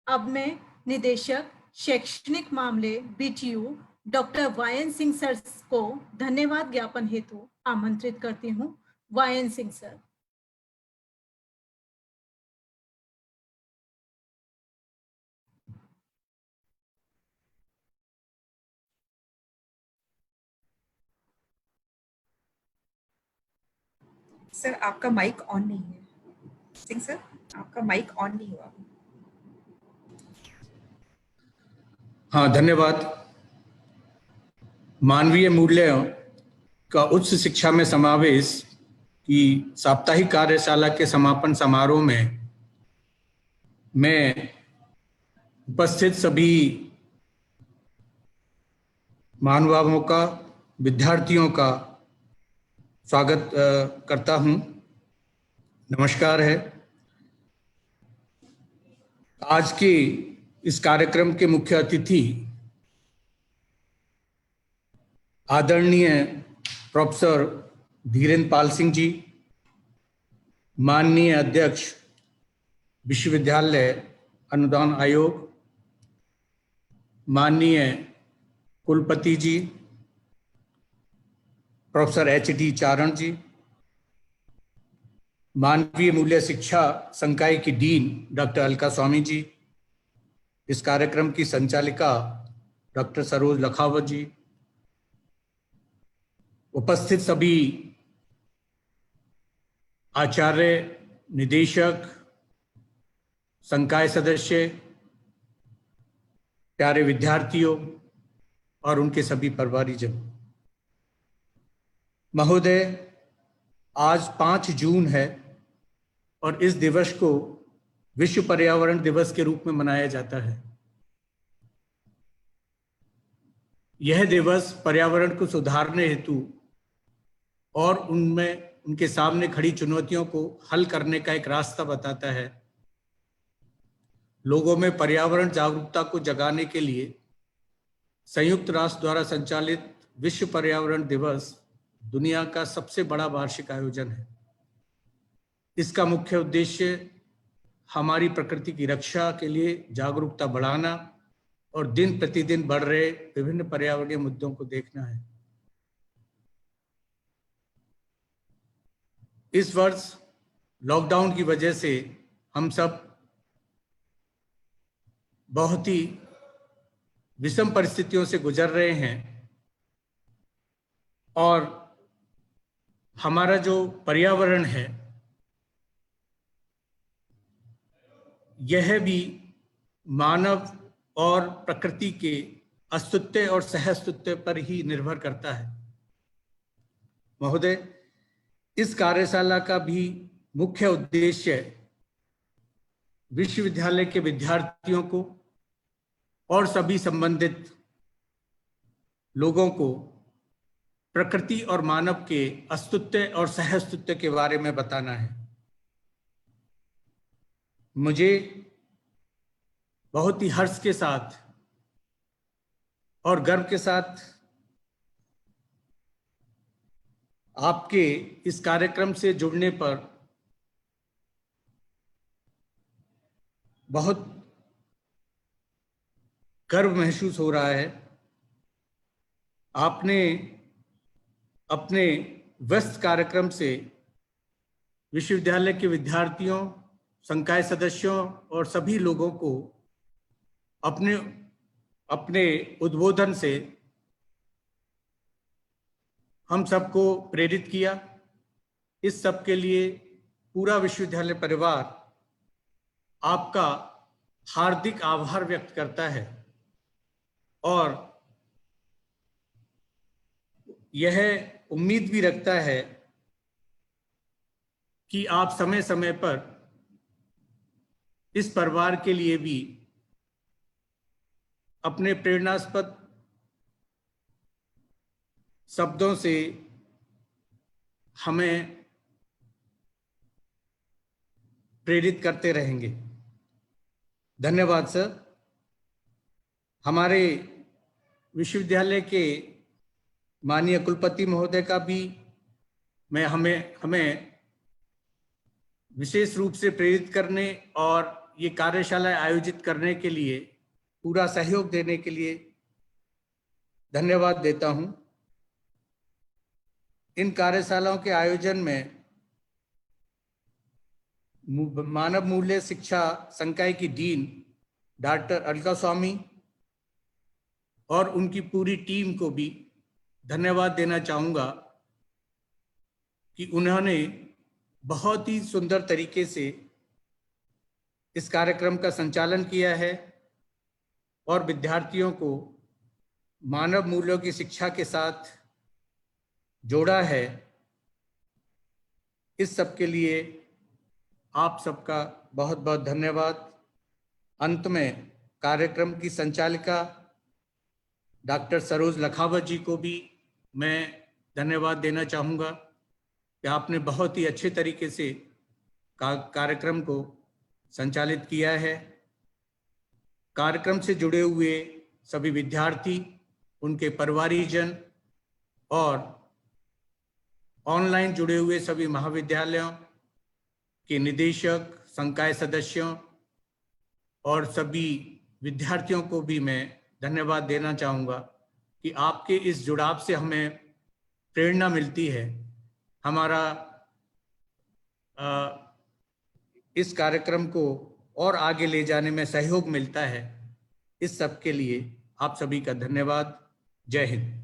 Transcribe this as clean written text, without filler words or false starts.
अब मैं निदेशक शैक्षणिक मामले BTU डॉक्टर वायन सिंह सर को धन्यवाद ज्ञापन हेतु आमंत्रित करती हूँ। वायन सिंह सर। सर आपका माइक ऑन नहीं है। सिंह सर आपका माइक ऑन नहीं हुआ। हाँ, धन्यवाद। मानवीय मूल्यों का उच्च शिक्षा में समावेश की साप्ताहिक कार्यशाला के समापन समारोह में मैं उपस्थित सभी महानुभावों का, विद्यार्थियों का स्वागत करता हूं। नमस्कार है। आज के इस कार्यक्रम के मुख्य अतिथि आदरणीय प्रोफेसर धीरेन्द्र पाल सिंह जी, माननीय अध्यक्ष विश्वविद्यालय अनुदान आयोग, माननीय कुलपति जी प्रोफेसर HD चारण जी, मानवीय मूल्य शिक्षा संकाय की डीन डॉक्टर अलका स्वामी जी, इस कार्यक्रम की संचालिका डॉक्टर सरोज लखावत जी, उपस्थित सभी आचार्य, निदेशक, संकाय सदस्य, प्यारे विद्यार्थियों और उनके सभी परिवारजन। महोदय, आज 5 जून है और इस दिवस को विश्व पर्यावरण दिवस के रूप में मनाया जाता है। यह दिवस पर्यावरण को सुधारने हेतु और उनके सामने खड़ी चुनौतियों को हल करने का एक रास्ता बताता है। लोगों में पर्यावरण जागरूकता को जगाने के लिए संयुक्त राष्ट्र द्वारा संचालित विश्व पर्यावरण दिवस दुनिया का सबसे बड़ा वार्षिक आयोजन है। इसका मुख्य उद्देश्य हमारी प्रकृति की रक्षा के लिए जागरूकता बढ़ाना और दिन प्रतिदिन बढ़ रहे विभिन्न पर्यावरणीय मुद्दों को देखना है। इस वर्ष लॉकडाउन की वजह से हम सब बहुत ही विषम परिस्थितियों से गुजर रहे हैं और हमारा जो पर्यावरण है यह भी मानव और प्रकृति के अस्तित्व और सहअस्तित्व पर ही निर्भर करता है। महोदय, इस कार्यशाला का भी मुख्य उद्देश्य विश्वविद्यालय के विद्यार्थियों को और सभी संबंधित लोगों को प्रकृति और मानव के अस्तित्व और सहअस्तित्व के बारे में बताना है। मुझे बहुत ही हर्ष के साथ और गर्व के साथ आपके इस कार्यक्रम से जुड़ने पर बहुत गर्व महसूस हो रहा है। आपने अपने व्यस्त कार्यक्रम से विश्वविद्यालय के विद्यार्थियों, संकाय सदस्यों और सभी लोगों को अपने उद्बोधन से हम सबको प्रेरित किया। इस सब के लिए पूरा विश्वविद्यालय परिवार आपका हार्दिक आभार व्यक्त करता है और यह उम्मीद भी रखता है कि आप समय समय पर इस परिवार के लिए भी अपने प्रेरणास्पद शब्दों से हमें प्रेरित करते रहेंगे। धन्यवाद सर। हमारे विश्वविद्यालय के माननीय कुलपति महोदय का भी हमें विशेष रूप से प्रेरित करने और ये कार्यशाला आयोजित करने के लिए पूरा सहयोग देने के लिए धन्यवाद देता हूं। इन कार्यशालाओं के आयोजन में मानव मूल्य शिक्षा संकाय की डीन डॉक्टर अलका स्वामी और उनकी पूरी टीम को भी धन्यवाद देना चाहूँगा कि उन्होंने बहुत ही सुंदर तरीके से इस कार्यक्रम का संचालन किया है और विद्यार्थियों को मानव मूल्यों की शिक्षा के साथ जोड़ा है। इस सब के लिए आप सबका बहुत बहुत धन्यवाद। अंत में कार्यक्रम की संचालिका डॉक्टर सरोज लखावत जी को भी मैं धन्यवाद देना चाहूँगा कि आपने बहुत ही अच्छे तरीके से कार्यक्रम को संचालित किया है। कार्यक्रम से जुड़े हुए सभी विद्यार्थी, उनके परिवारजन और ऑनलाइन जुड़े हुए सभी महाविद्यालयों के निदेशक, संकाय सदस्यों और सभी विद्यार्थियों को भी मैं धन्यवाद देना चाहूँगा कि आपके इस जुड़ाव से हमें प्रेरणा मिलती है। हमारा इस कार्यक्रम को और आगे ले जाने में सहयोग मिलता है। इस सब के लिए आप सभी का धन्यवाद। जय हिंद।